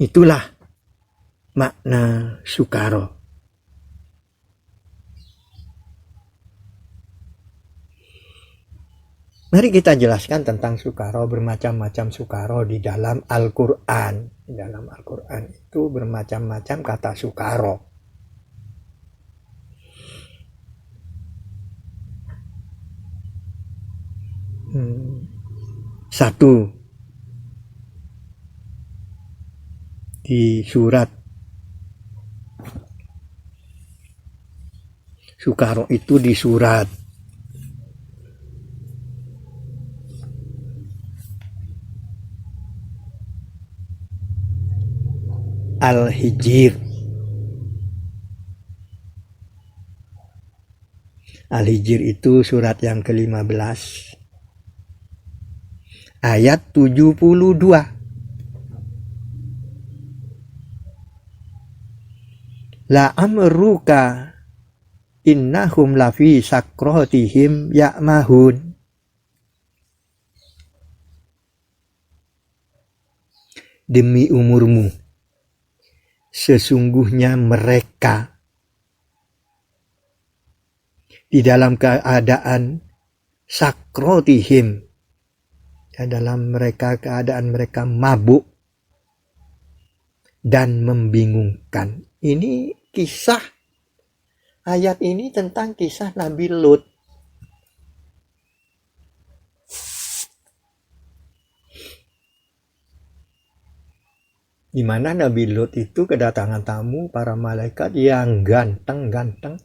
Itulah makna sukaro. Mari kita jelaskan tentang sukaro, bermacam-macam sukaro di dalam Al-Quran. Di dalam Al-Quran itu bermacam-macam kata sukaro. Satu, di surat sukaro itu di surat Al-Hijr. Al-Hijr itu surat yang ke-15 ayat 72. La amruka innahum lafi sakratihim ya'mahun. Demi umurmu, sesungguhnya mereka di dalam keadaan sakrotihim, dalam keadaan mereka mabuk dan membingungkan. Ini kisah, ayat ini tentang kisah Nabi Lut. Di mana Nabi Lut itu kedatangan tamu para malaikat yang ganteng-ganteng.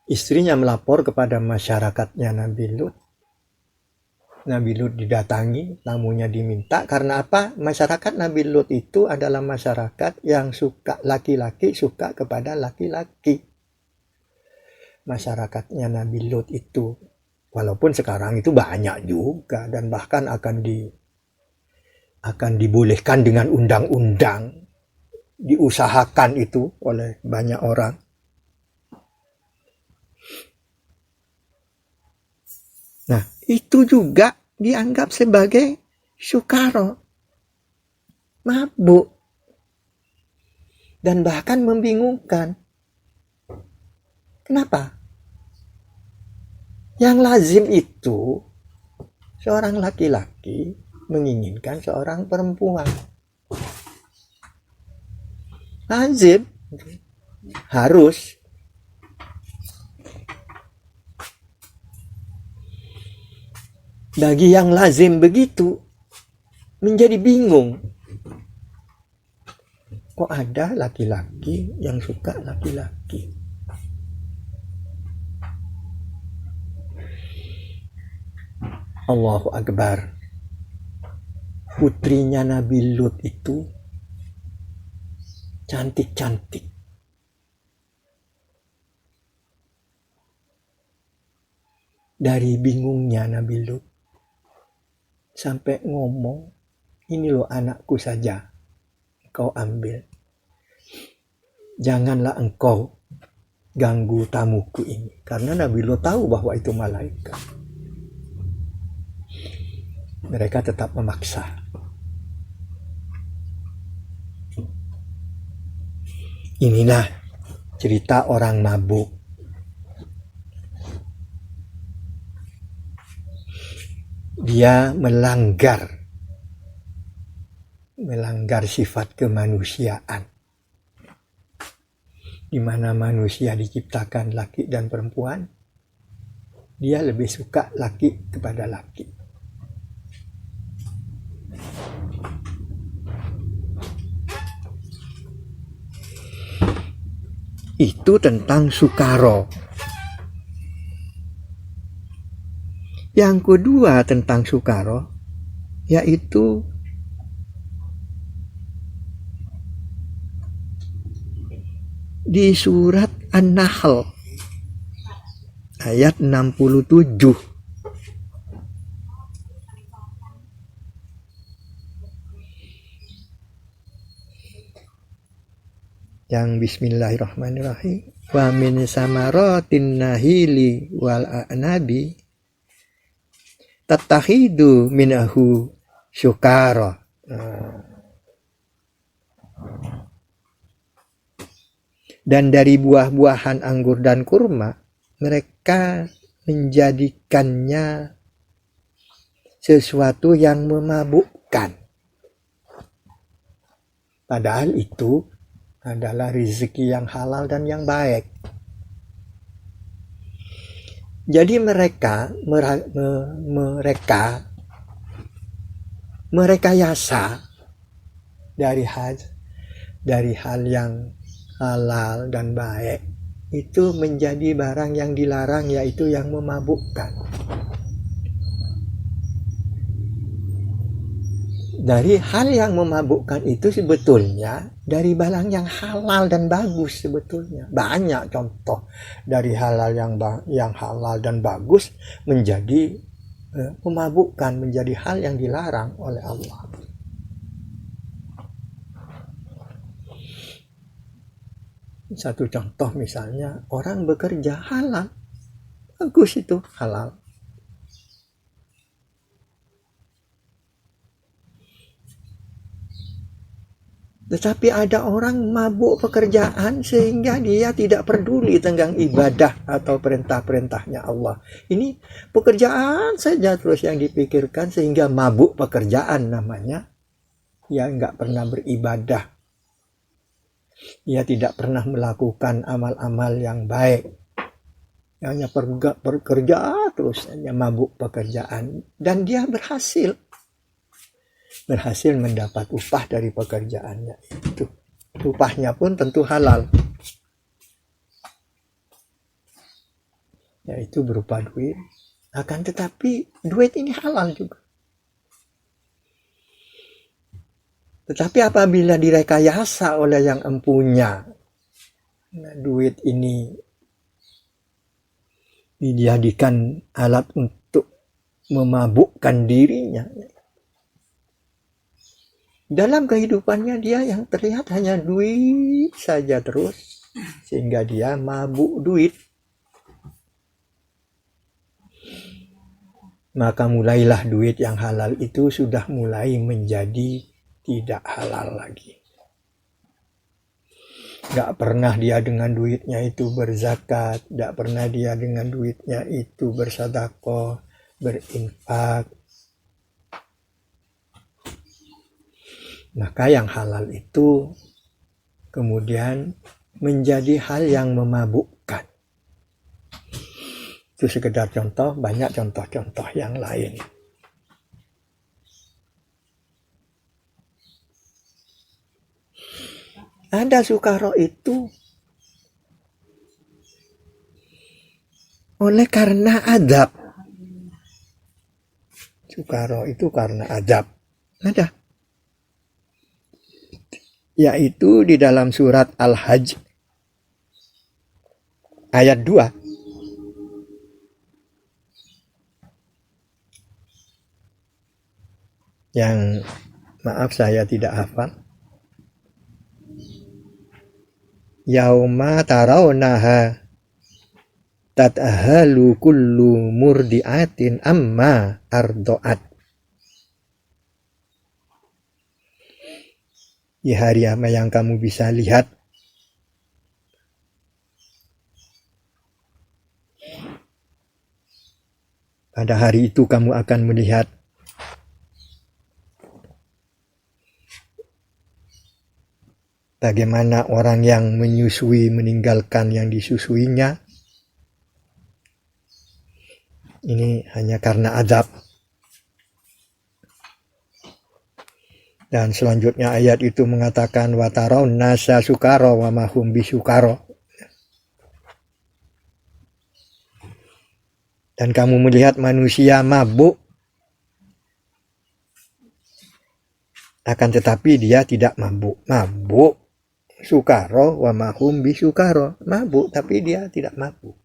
Istrinya melapor kepada masyarakatnya Nabi Lut. Nabi Lut didatangi, tamunya diminta. Karena apa? Masyarakat Nabi Lut itu adalah masyarakat yang suka laki-laki, suka kepada laki-laki. Masyarakatnya Nabi Lut itu, walaupun sekarang itu banyak juga dan bahkan akan dibolehkan dengan undang-undang, diusahakan itu oleh banyak orang. Nah, itu juga dianggap sebagai sukaro, mabuk, dan bahkan membingungkan. Kenapa? Yang lazim itu seorang laki-laki menginginkan seorang perempuan. Lazim, harus. Bagi yang lazim begitu, menjadi bingung. Kok ada laki-laki yang suka laki-laki? Allahu Akbar. Putrinya Nabi Lut itu cantik-cantik. Dari bingungnya Nabi Lut sampai ngomong, ini loh anakku saja, kau ambil. Janganlah engkau ganggu tamuku ini. Karena Nabi Lut tahu bahwa itu malaikat. Mereka tetap memaksa. Inilah cerita orang mabuk. Dia melanggar sifat kemanusiaan. Di mana manusia diciptakan laki dan perempuan, dia lebih suka laki kepada laki. Itu tentang sukaro. Yang kedua tentang sukaro, yaitu di surat An-Nahl ayat 67. Yang bismillahirrahmanirrahim. Wa min samaratin nahili wal a'nabi tattakhidu minahu syukara. Dan dari buah-buahan anggur dan kurma, mereka menjadikannya sesuatu yang memabukkan. Padahal itu adalah rezeki yang halal dan yang baik. Jadi mereka merekayasa dari hal yang halal dan baik itu menjadi barang yang dilarang, yaitu yang memabukkan. Dari hal yang memabukkan itu sebetulnya dari barang yang halal dan bagus sebetulnya. Banyak contoh dari halal yang halal dan bagus menjadi memabukkan, menjadi hal yang dilarang oleh Allah. Satu contoh misalnya, orang bekerja halal, bagus itu halal. Tetapi ada orang mabuk pekerjaan sehingga dia tidak peduli tentang ibadah atau perintah-perintahnya Allah. Ini pekerjaan saja terus yang dipikirkan sehingga mabuk pekerjaan namanya. Dia nggak pernah beribadah. Dia tidak pernah melakukan amal-amal yang baik. Hanya bekerja terus, hanya mabuk pekerjaan. Dan dia berhasil mendapat upah dari pekerjaannya itu. Upahnya pun tentu halal, yaitu berupa duit. Akan tetapi duit ini halal juga. Tetapi apabila direkayasa oleh yang empunya, duit ini dijadikan alat untuk memabukkan dirinya, dalam kehidupannya dia yang terlihat hanya duit saja terus, sehingga dia mabuk duit. Maka mulailah duit yang halal itu sudah mulai menjadi tidak halal lagi. Gak pernah dia dengan duitnya itu berzakat, gak pernah dia dengan duitnya itu bersedekah, berinfak. Maka yang halal itu kemudian menjadi hal yang memabukkan. Itu sekedar contoh, banyak contoh-contoh yang lain. Ada sukaro itu oleh karena adab. Sukaro itu karena adab. Ada. Yaitu di dalam surat Al-Hajj ayat 2. Yang maaf saya tidak hafal. Yauma tarawnaha tat'ahalu kullu murdi'atin amma ardo'at. Di hari apa yang kamu bisa lihat, pada hari itu kamu akan melihat bagaimana orang yang menyusui meninggalkan yang disusuinya. Ini hanya karena adab. Dan selanjutnya ayat itu mengatakan watarau nasa sukaro wa mahum bisukaro. Dan kamu melihat manusia mabuk, akan tetapi dia tidak mabuk. Mabuk sukaro wa mahum bisukaro. Mabuk tapi dia tidak mabuk.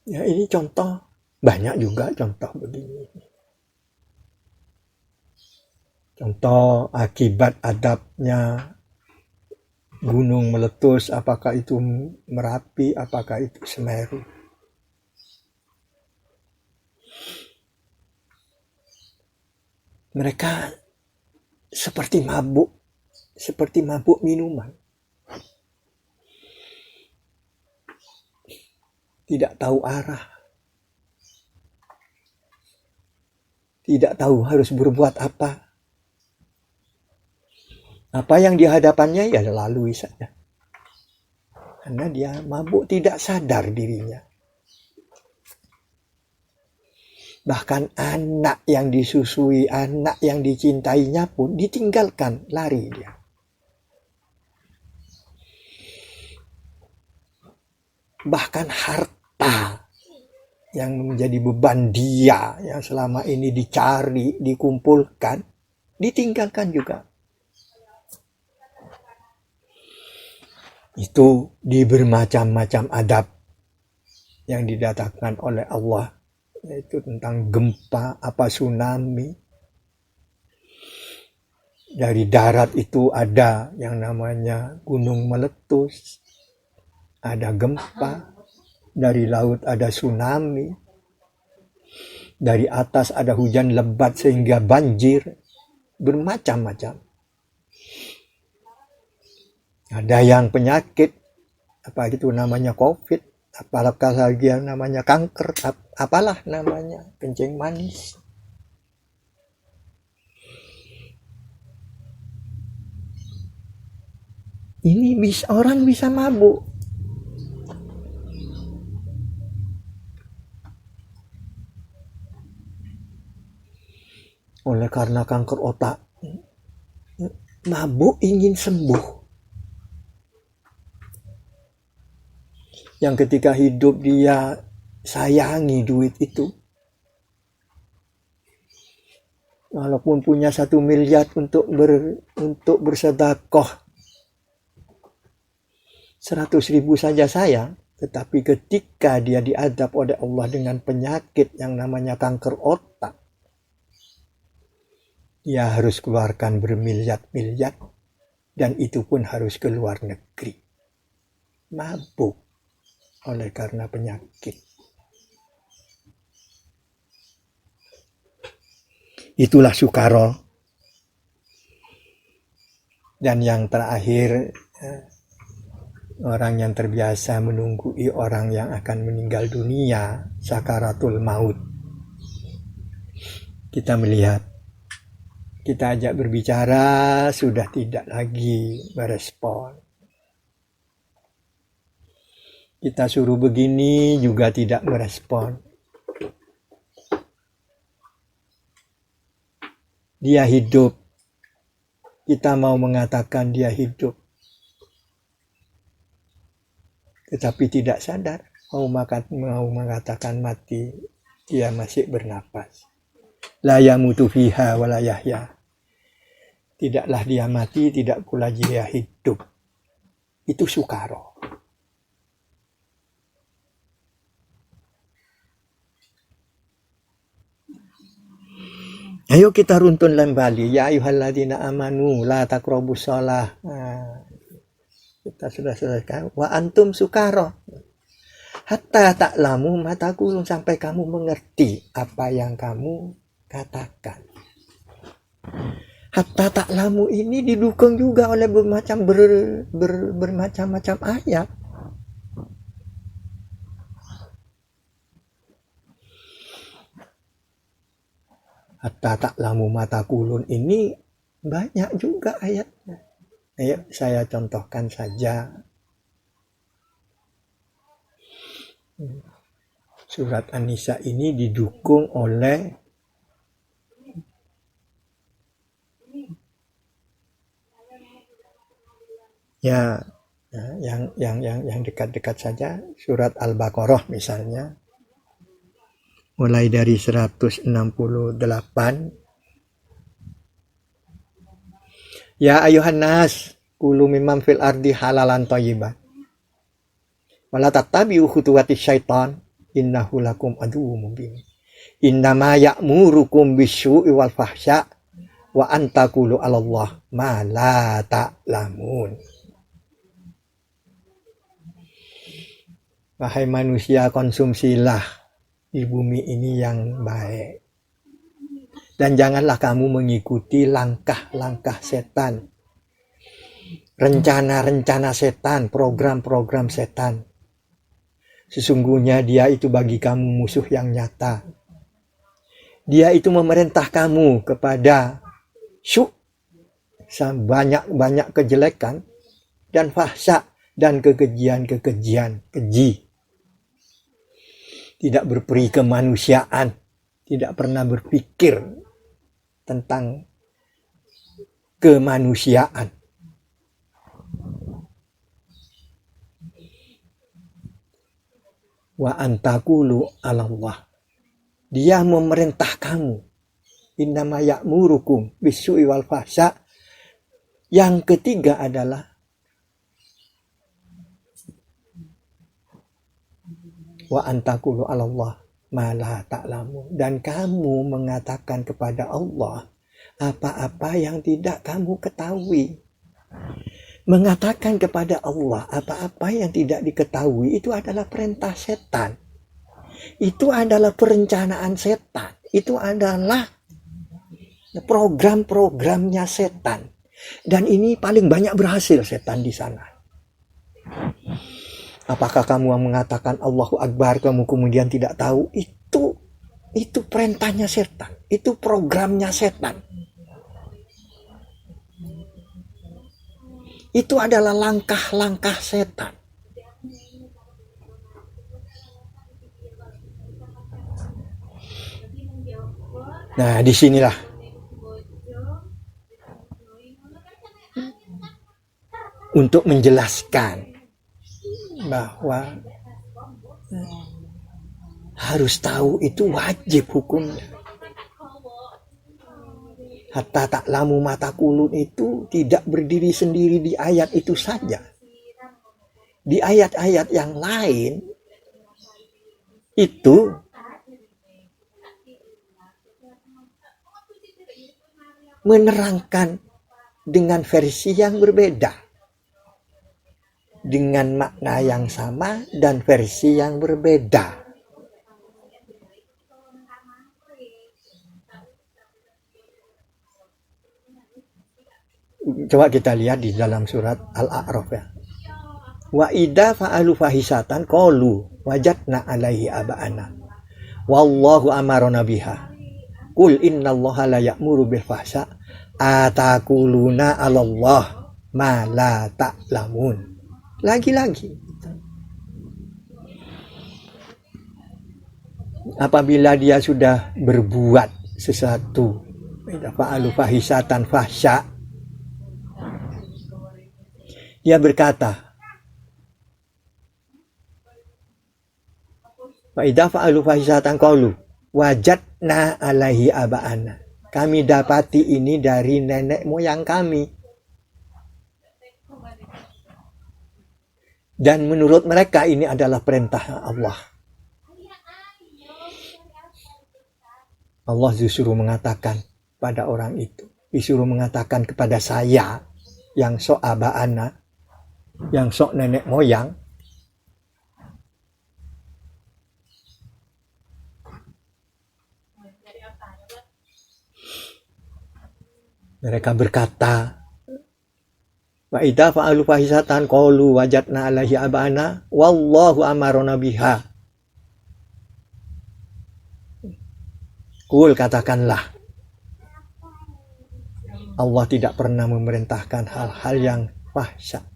Ya, ini contoh, banyak juga contoh begini. Contoh akibat adabnya gunung meletus, apakah itu Merapi, apakah itu Semeru. Mereka seperti mabuk minuman. Tidak tahu arah, tidak tahu harus berbuat apa. Apa yang di hadapannya ya lalui saja. Karena dia mabuk, tidak sadar dirinya. Bahkan anak yang disusui, anak yang dicintainya pun ditinggalkan, lari dia. Bahkan harta yang menjadi beban dia, yang selama ini dicari, dikumpulkan, ditinggalkan juga. Itu di bermacam-macam adab yang didatangkan oleh Allah, yaitu tentang gempa, tsunami. Dari darat itu ada yang namanya gunung meletus, ada gempa. Dari laut ada tsunami. Dari atas ada hujan lebat sehingga banjir. Bermacam-macam. Ada yang penyakit, apa itu namanya COVID, apalagi lagi yang namanya kanker, apalah namanya, kencing manis. Ini orang bisa mabuk. Oleh karena kanker otak, mabuk ingin sembuh. Yang ketika hidup dia sayangi duit itu. Walaupun punya 1 miliar untuk bersedekah, 100.000 saja sayang. Tetapi ketika dia diadab oleh Allah dengan penyakit yang namanya kanker otak, dia harus keluarkan bermiliar-miliar, dan itu pun harus ke luar negeri. Mabuk oleh karena penyakit. Itulah sukaro. Dan yang terakhir, orang yang terbiasa menunggui orang yang akan meninggal dunia, sakaratul maut. Kita melihat, kita ajak berbicara, sudah tidak lagi merespon. Kita suruh begini juga tidak merespon. Dia hidup. Kita mau mengatakan dia hidup. Tetapi tidak sadar. Mau mengatakan mati, dia masih bernapas. La yamutu fiha wa la yahya. Tidaklah dia mati, tidak pula dia hidup. Itu sukaro. Ayo kita runtun kembali. Ya ayyuhalladzina amanu la taqrabus shalah. Kita sudah selesai. Wa antum sukaro. Hatta ta'lamu ma taqulun, sampai kamu mengerti apa yang kamu katakan. Hatta ta'lamu ini didukung juga oleh bermacam-macam ayat. Hatta ta'lamu ma taqulun ini banyak juga ayatnya. Ayo saya contohkan saja. Surat An-Nisa ini didukung oleh yang dekat-dekat saja, surat Al-Baqarah misalnya. Mulai dari 168. Ya ayuhan nas, kulu mimman fil ardi halalan thayyiban. Wala tattabi'u khutuwatis syaitan, innahu lakum aduwwum mubin. Innama ya'murukum bisyu'i wal fahsya wa antaqulu 'alallah ma la ta'lamun. Wahai manusia, konsumsilah di bumi ini yang baik. Dan janganlah kamu mengikuti langkah-langkah setan, rencana-rencana setan, program-program setan. Sesungguhnya dia itu bagi kamu musuh yang nyata. Dia itu memerintah kamu kepada banyak kejelekan dan fahsya dan kekejian, keji. Tidak berperi kemanusiaan, tidak pernah berpikir tentang kemanusiaan. Wa antakulu 'alallah. Dia memerintah kamu. Innama ya'murukum bisu'i wal fahsya. Yang ketiga adalah wa antakulu 'alallah ma la ta'lamun. Dan kamu mengatakan kepada Allah apa-apa yang tidak kamu ketahui. Mengatakan kepada Allah apa-apa yang tidak diketahui itu adalah perintah setan. Itu adalah perencanaan setan. Itu adalah program-programnya setan. Dan ini paling banyak berhasil setan di sana. Apakah kamu mengatakan Allahu Akbar, kamu kemudian tidak tahu? Itu perintahnya setan. Itu programnya setan. Itu adalah langkah-langkah setan. Nah, disinilah untuk menjelaskan bahwa harus tahu itu wajib hukumnya. Hatta ta'lamu ma taqulun itu tidak berdiri sendiri di ayat itu saja. Di ayat-ayat yang lain itu menerangkan dengan versi yang berbeda, dengan makna yang sama dan versi yang berbeda. Coba kita lihat di dalam surat Al-A'raf ya. Wa idza fa'alu fahisatan qalu wajadna 'alaihi aba'ana wallahu amarna biha. Qul innallaha la ya'muru bil fahsya atakuluna 'alallah ma la ta'lamun. Lagi-lagi apabila dia sudah berbuat sesuatu, fa'alu fahisatan fahsya, dia berkata, wa idza fa'alu fahisatan qalu wajadna 'alaihi aba'ana. Kami dapati ini dari nenek moyang kami. Dan menurut mereka ini adalah perintah Allah. Allah disuruh mengatakan pada orang itu, disuruh mengatakan kepada saya yang sok aba'ana, yang sok nenek moyang, mereka berkata, wa idza fa'alu fahisatan qalu wajadna 'alaihi aba'ana wallahu amarna biha. Qul, katakanlah, Allah tidak pernah memerintahkan hal-hal yang fahsya.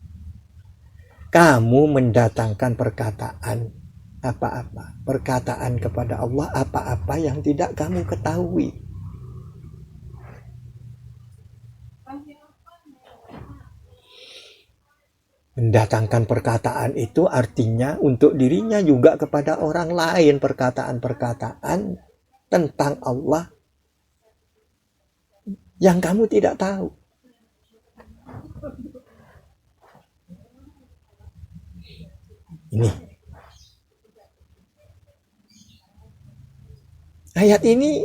Kamu mendatangkan perkataan apa-apa, perkataan kepada Allah apa-apa yang tidak kamu ketahui. Mendatangkan perkataan itu artinya untuk dirinya juga kepada orang lain, perkataan-perkataan tentang Allah yang kamu tidak tahu. Ini ayat ini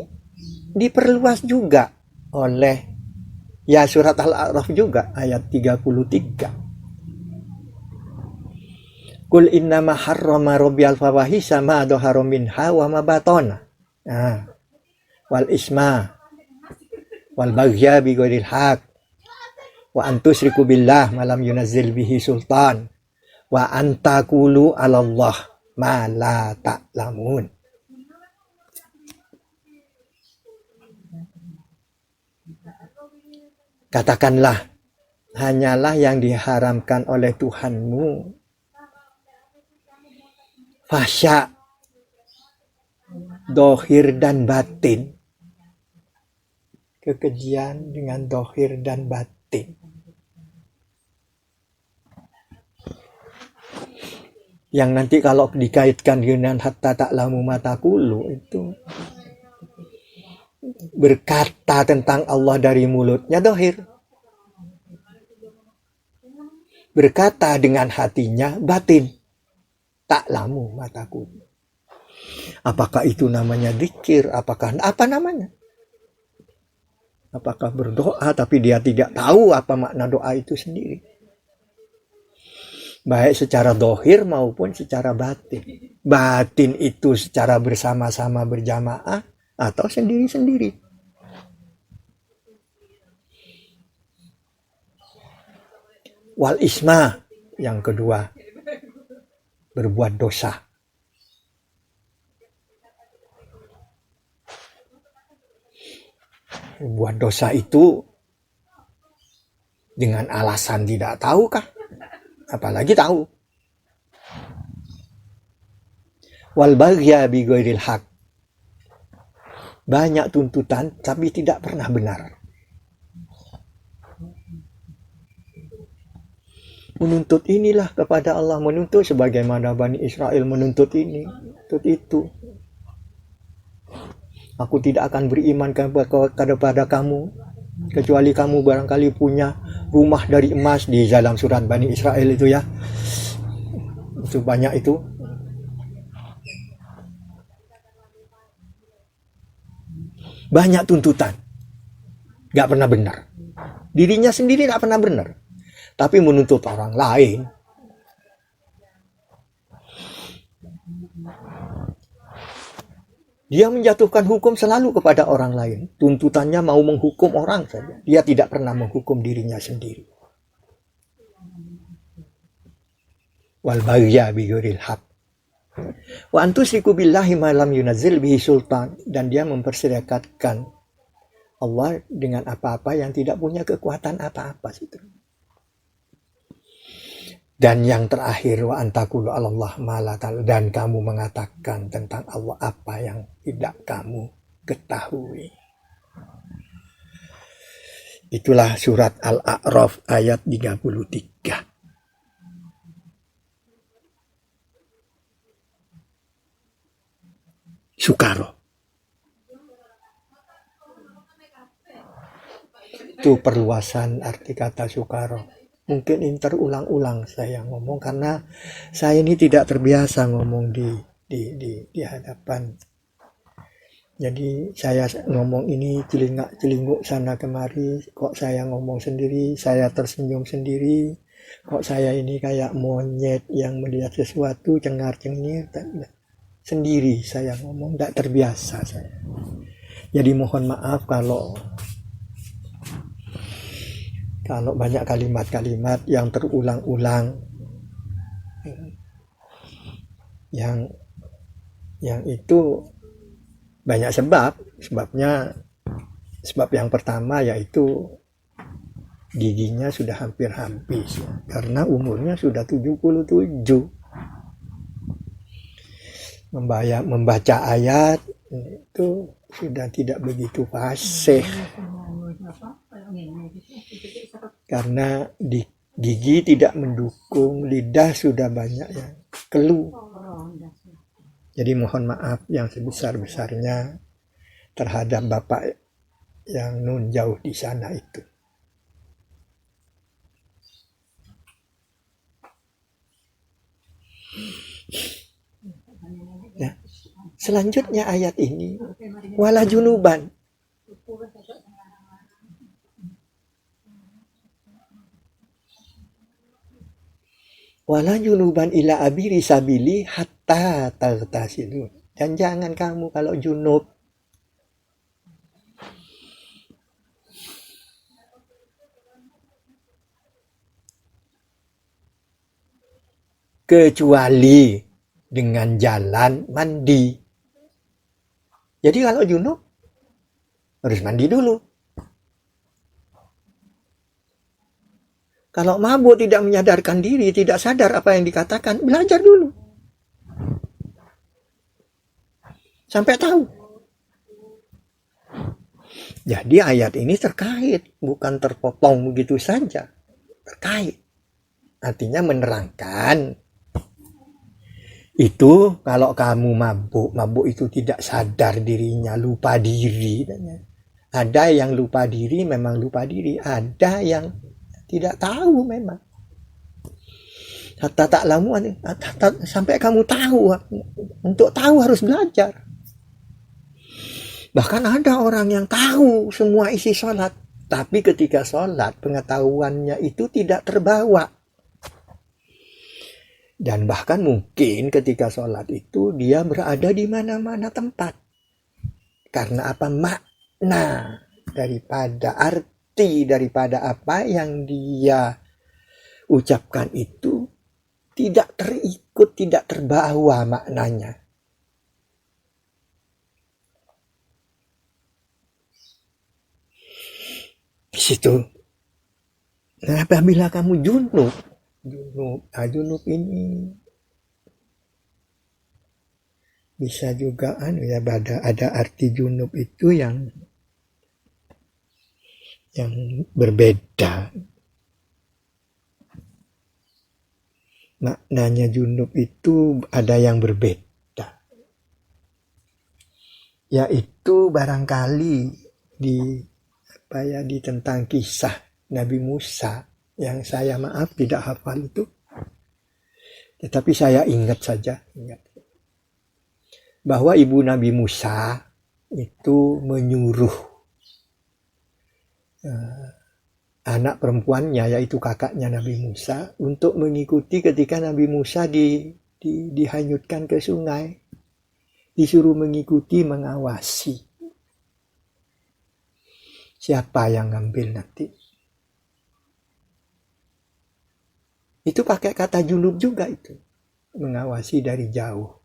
diperluas juga oleh ya surat Al-A'raf juga ayat 33. Qul innama harrama rabbiyal fawahisha ma dhahara minha wa ma batana. Wal isma wal baghya bi ghairil haq wa antusriku billah malam yunazzil bihi sultan wa antakulu 'alallah ma la ta'lamun. Katakanlah, hanyalah yang diharamkan oleh Tuhanmu fahsya, dohir dan batin. Kekejian dengan dohir dan batin. Yang nanti kalau dikaitkan dengan hatta ta'lamu ma taqulu itu berkata tentang Allah dari mulutnya dohir. Berkata dengan hatinya batin. Ta'lamu ma taqulu. Apakah itu namanya zikir? Apakah apa namanya? Apakah berdoa tapi dia tidak tahu apa makna doa itu sendiri? Baik secara dohir maupun secara batin. Batin itu secara bersama-sama berjamaah atau sendiri-sendiri. Wal isma, yang kedua, berbuat dosa. Berbuat dosa itu dengan alasan tidak tahu kah? Apalagi tahu. Wal baghya bi ghairil haq. Banyak tuntutan tapi tidak pernah benar. Menuntut inilah kepada Allah, menuntut sebagaimana Bani Israel menuntut ini, menuntut itu. Aku tidak akan beriman kepada kamu kecuali kamu barangkali punya rumah dari emas di dalam surat Bani Israel itu ya. Itu banyak itu. Banyak tuntutan. Gak pernah benar. Dirinya sendiri gak pernah benar. Tapi menuntut orang lain. Dia menjatuhkan hukum selalu kepada orang lain. Tuntutannya mau menghukum orang saja. Dia tidak pernah menghukum dirinya sendiri. Wal baghya bi ghairil haq. Wa antusyriku billahi ma lam yunazzil bihi sultan. Dan dia memperserikatkan Allah dengan apa-apa yang tidak punya kekuatan apa-apa situ. Dan yang terakhir wa antakulu 'alallah ma la ta'lamun, dan kamu mengatakan tentang Allah apa yang tidak kamu ketahui. Itulah surat Al-A'raf ayat 33. Sukaro. Itu perluasan arti kata sukaro. Mungkin ini terulang-ulang saya ngomong karena saya ini tidak terbiasa ngomong di hadapan. Jadi saya ngomong ini celingak-celinguk sana kemari, kok saya ngomong sendiri, saya tersenyum sendiri, kok saya ini kayak monyet yang melihat sesuatu cengar-cengir, sendiri saya ngomong, tidak terbiasa saya. Jadi mohon maaf kalau banyak kalimat-kalimat yang terulang-ulang, yang itu banyak sebabnya. Sebab yang pertama yaitu giginya sudah hampir habis karena umurnya sudah 77. Membaca ayat itu sudah tidak begitu fasih karena di gigi tidak mendukung, lidah sudah banyak yang keluh. Jadi mohon maaf yang sebesar-besarnya terhadap Bapak yang nun jauh di sana itu. Ya. Selanjutnya ayat ini wala junuban. Wala junuban ila abiri sabili hatta tartasilu. Dan jangan kamu kalau junub kecuali dengan jalan mandi. Jadi kalau junub harus mandi dulu. Kalau mabuk tidak menyadarkan diri, tidak sadar apa yang dikatakan, belajar dulu. Sampai tahu. Jadi ayat ini terkait, bukan terpotong begitu saja. Terkait. Artinya menerangkan. Itu kalau kamu mabuk itu tidak sadar dirinya, lupa diri. Ada yang lupa diri, memang lupa diri. Ada yang tidak tahu memang. Hatta ta'lamu, sampai kamu tahu. Untuk tahu harus belajar. Bahkan ada orang yang tahu semua isi sholat. Tapi ketika sholat, pengetahuannya itu tidak terbawa. Dan bahkan mungkin ketika sholat itu dia berada di mana-mana tempat. Karena apa? Makna daripada arti daripada apa yang dia ucapkan itu tidak terikut, tidak terbawa maknanya. Di situ. Nah, apabila kamu junub ini bisa juga ada arti junub itu yang berbeda. Maknanya junub itu ada yang berbeda. Yaitu barangkali di tentang kisah Nabi Musa yang saya tidak hafal itu. Tetapi saya ingat bahwa ibu Nabi Musa itu menyuruh anak perempuannya, yaitu kakaknya Nabi Musa, untuk mengikuti ketika Nabi Musa dihanyutkan ke sungai. Disuruh mengikuti, mengawasi. Siapa yang ngambil nanti? Itu pakai kata junub juga itu. Mengawasi dari jauh.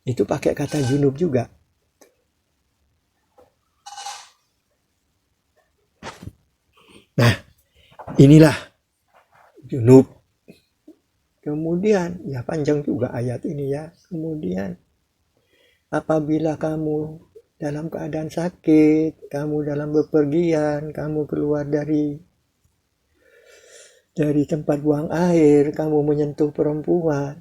Itu pakai kata junub juga. Nah, inilah junub. Kemudian, ya panjang juga ayat ini ya. Kemudian, apabila kamu dalam keadaan sakit, kamu dalam bepergian, kamu keluar dari tempat buang air, kamu menyentuh perempuan,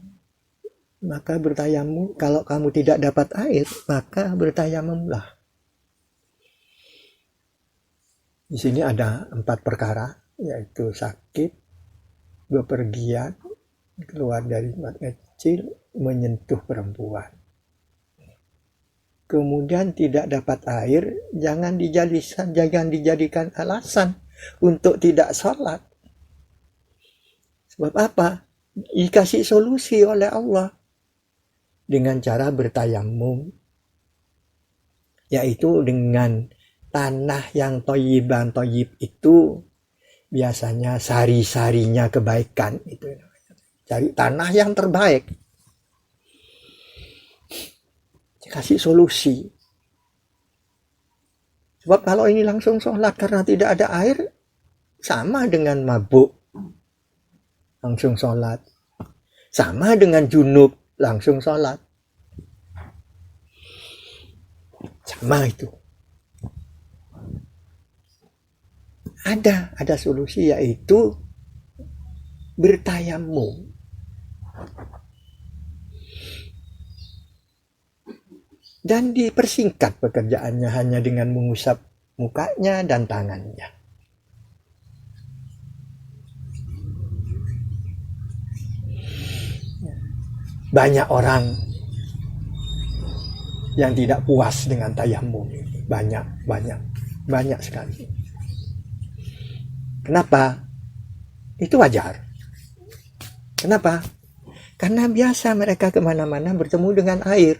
maka bertayamum. Kalau kamu tidak dapat air, maka bertayamumlah. Di sini ada 4 perkara, yaitu sakit, bepergian, keluar dari tempat kecil, menyentuh perempuan. Kemudian tidak dapat air, jangan dijadikan alasan untuk tidak sholat. Sebab apa? Dikasih solusi oleh Allah dengan cara bertayamum, yaitu dengan tanah yang toyib itu biasanya sari-sarinya kebaikan itu. Cari tanah yang terbaik. Kasih solusi. Sebab kalau ini langsung sholat karena tidak ada air, sama dengan mabuk. Langsung sholat. Sama dengan junub, langsung sholat. Sama itu. Ada solusi, yaitu bertayamum. Dan dipersingkat pekerjaannya hanya dengan mengusap mukanya dan tangannya. Banyak orang yang tidak puas dengan tayamum. Banyak sekali. Kenapa? Itu wajar. Kenapa? Karena biasa mereka kemana-mana bertemu dengan air.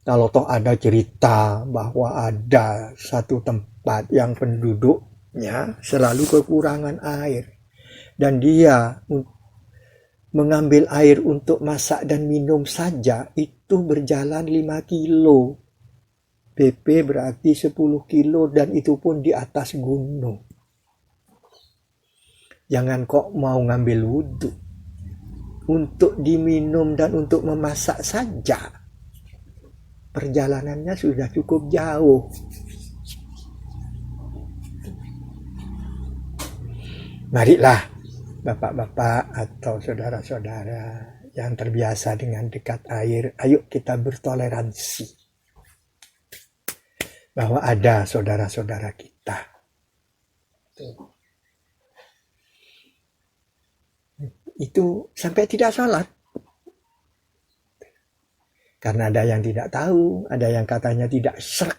Kalau toh ada cerita bahwa ada satu tempat yang penduduknya selalu kekurangan air, dan dia mengambil air untuk masak dan minum saja itu berjalan 5 kilo. BP berarti 10 kilo, dan itu pun di atas gunung. Jangan kok mau ngambil wudhu. Untuk diminum dan untuk memasak saja perjalanannya sudah cukup jauh. Marilah bapak-bapak atau saudara-saudara yang terbiasa dengan dekat air, ayo kita bertoleransi bahwa ada saudara-saudara kita. Itu sampai tidak sholat. Karena ada yang tidak tahu, ada yang katanya tidak srek.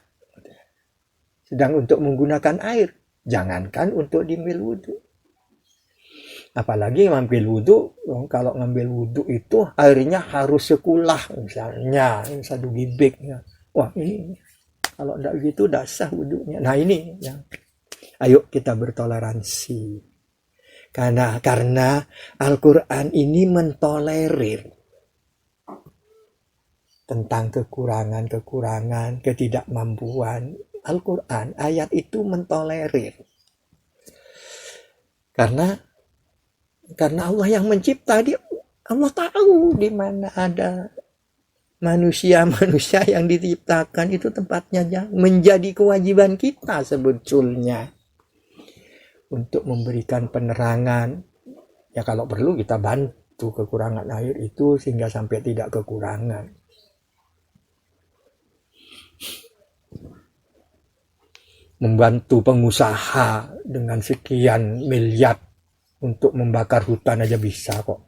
Sedang untuk menggunakan air, jangankan untuk diambil wudhu. Apalagi ngambil wudhu, kalau ngambil wudhu itu airnya harus sekulah misalnya, satu gibik. Wah ini kalau tidak gitu tidak sah wudhunya. Nah ini yang ayo kita bertoleransi. Karena Al-Quran ini mentolerir tentang kekurangan-kekurangan, ketidakmampuan. Al-Quran, ayat itu mentolerir. Karena Allah yang mencipta, Allah tahu di mana ada manusia-manusia yang diciptakan, itu tempatnya. Menjadi kewajiban kita sebetulnya untuk memberikan penerangan. Ya kalau perlu kita bantu kekurangan air itu sehingga sampai tidak kekurangan. Membantu pengusaha dengan sekian miliar untuk membakar hutan aja bisa kok.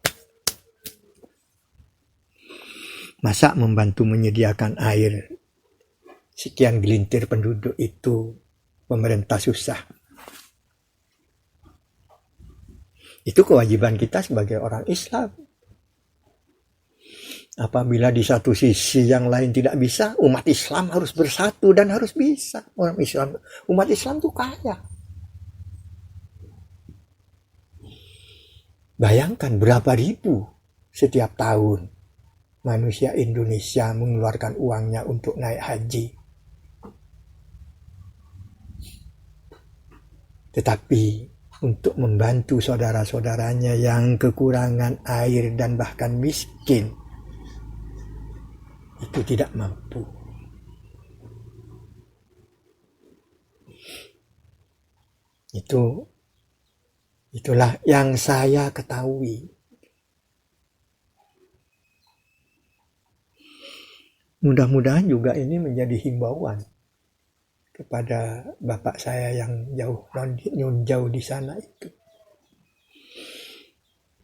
Masa membantu menyediakan air sekian gelintir penduduk itu pemerintah susah? Itu kewajiban kita sebagai orang Islam. Apabila di satu sisi yang lain tidak bisa, umat Islam harus bersatu dan harus bisa. Umat Islam itu kaya. Bayangkan berapa ribu setiap tahun manusia Indonesia mengeluarkan uangnya untuk naik haji. Tetapi untuk membantu saudara-saudaranya yang kekurangan air dan bahkan miskin, itu tidak mampu. Itulah yang saya ketahui. Mudah-mudahan juga ini menjadi himbauan kepada bapak saya yang jauh di sana itu,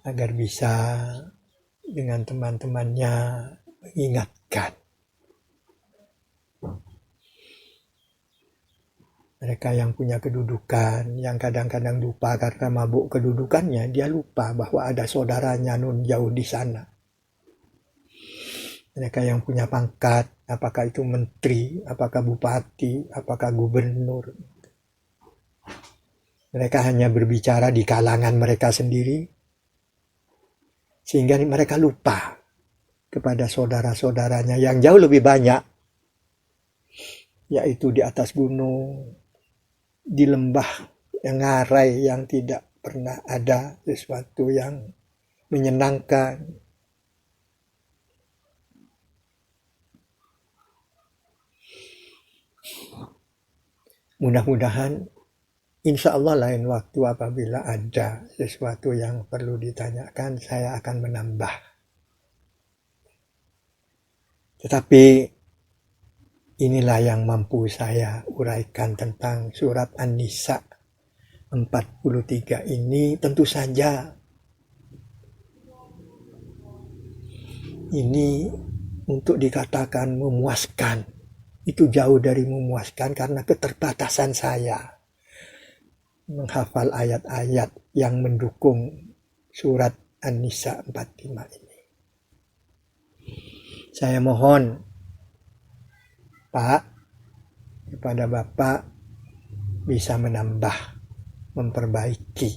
agar bisa dengan teman-temannya mengingatkan mereka yang punya kedudukan, yang kadang-kadang lupa karena mabuk kedudukannya, dia lupa bahwa ada saudaranya jauh di sana. Mereka yang punya pangkat, apakah itu menteri, apakah bupati, apakah gubernur. Mereka hanya berbicara di kalangan mereka sendiri, sehingga mereka lupa kepada saudara-saudaranya yang jauh lebih banyak, yaitu di atas gunung, di lembah yang ngarai, yang tidak pernah ada sesuatu yang menyenangkan. Mudah-mudahan insya Allah lain waktu apabila ada sesuatu yang perlu ditanyakan, saya akan menambah. Tetapi inilah yang mampu saya uraikan tentang surat An-Nisa 43 ini. Tentu saja ini untuk dikatakan memuaskan, itu jauh dari memuaskan karena keterbatasan saya menghafal ayat-ayat yang mendukung surat An-Nisa 45 ini. Saya mohon Pak, kepada Bapak bisa menambah, memperbaiki,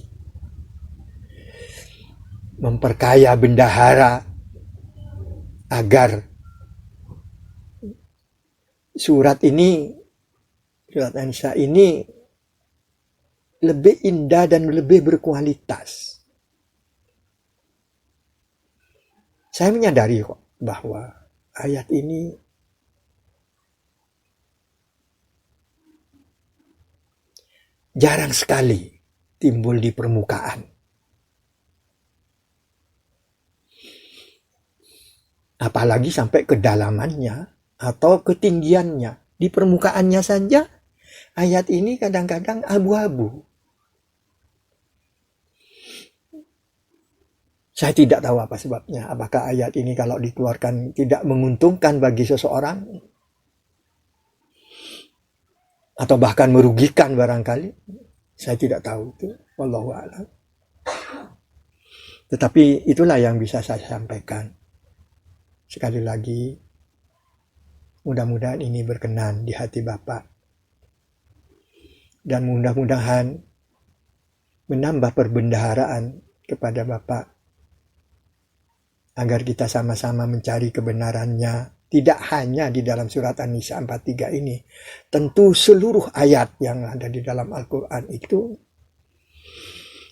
memperkaya bendahara agar surat An-Nisa ini lebih indah dan lebih berkualitas. Saya menyadari kok bahwa ayat ini jarang sekali timbul di permukaan. Apalagi sampai kedalamannya atau ketinggiannya. Di permukaannya saja ayat ini kadang-kadang abu-abu. Saya tidak tahu apa sebabnya. Apakah ayat ini kalau dikeluarkan tidak menguntungkan bagi seseorang? Atau bahkan merugikan barangkali? Saya tidak tahu itu. Wallahu a'lam. Tetapi itulah yang bisa saya sampaikan. Sekali lagi, mudah-mudahan ini berkenan di hati Bapak. Dan mudah-mudahan menambah perbendaharaan kepada Bapak. Agar kita sama-sama mencari kebenarannya. Tidak hanya di dalam surat An-Nisa 43 ini. Tentu seluruh ayat yang ada di dalam Al-Quran itu.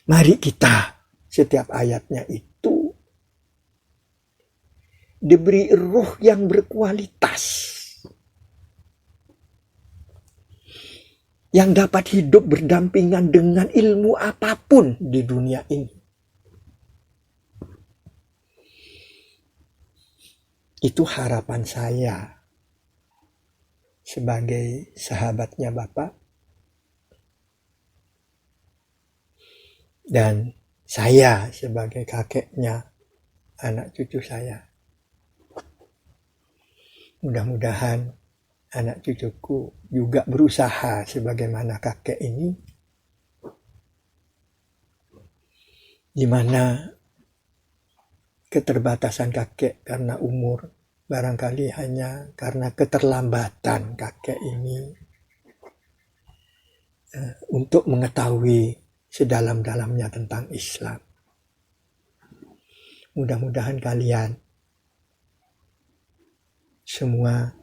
Mari kita setiap ayatnya itu diberi ruh yang berkualitas. Yang dapat hidup berdampingan dengan ilmu apapun di dunia ini. Itu harapan saya sebagai sahabatnya Bapak. Dan saya sebagai kakeknya anak cucu saya. Mudah-mudahan anak cucuku juga berusaha sebagaimana kakek ini. Di mana keterbatasan kakek karena umur, barangkali hanya karena keterlambatan kakek ini untuk mengetahui sedalam-dalamnya tentang Islam. Mudah-mudahan kalian semua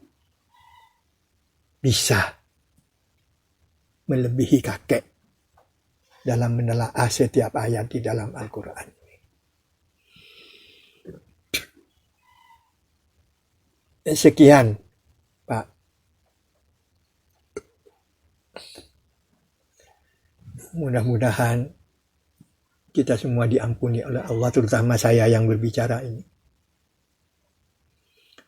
bisa melebihi kakek dalam menelaah setiap ayat di dalam Al-Quran. Sekian, Pak. Mudah-mudahan kita semua diampuni oleh Allah, terutama saya yang berbicara ini.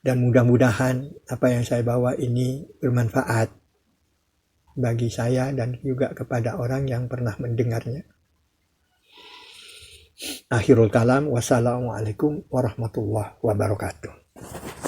Dan mudah-mudahan apa yang saya bawa ini bermanfaat bagi saya dan juga kepada orang yang pernah mendengarnya. Akhirul kalam, wassalamualaikum warahmatullahi wabarakatuh.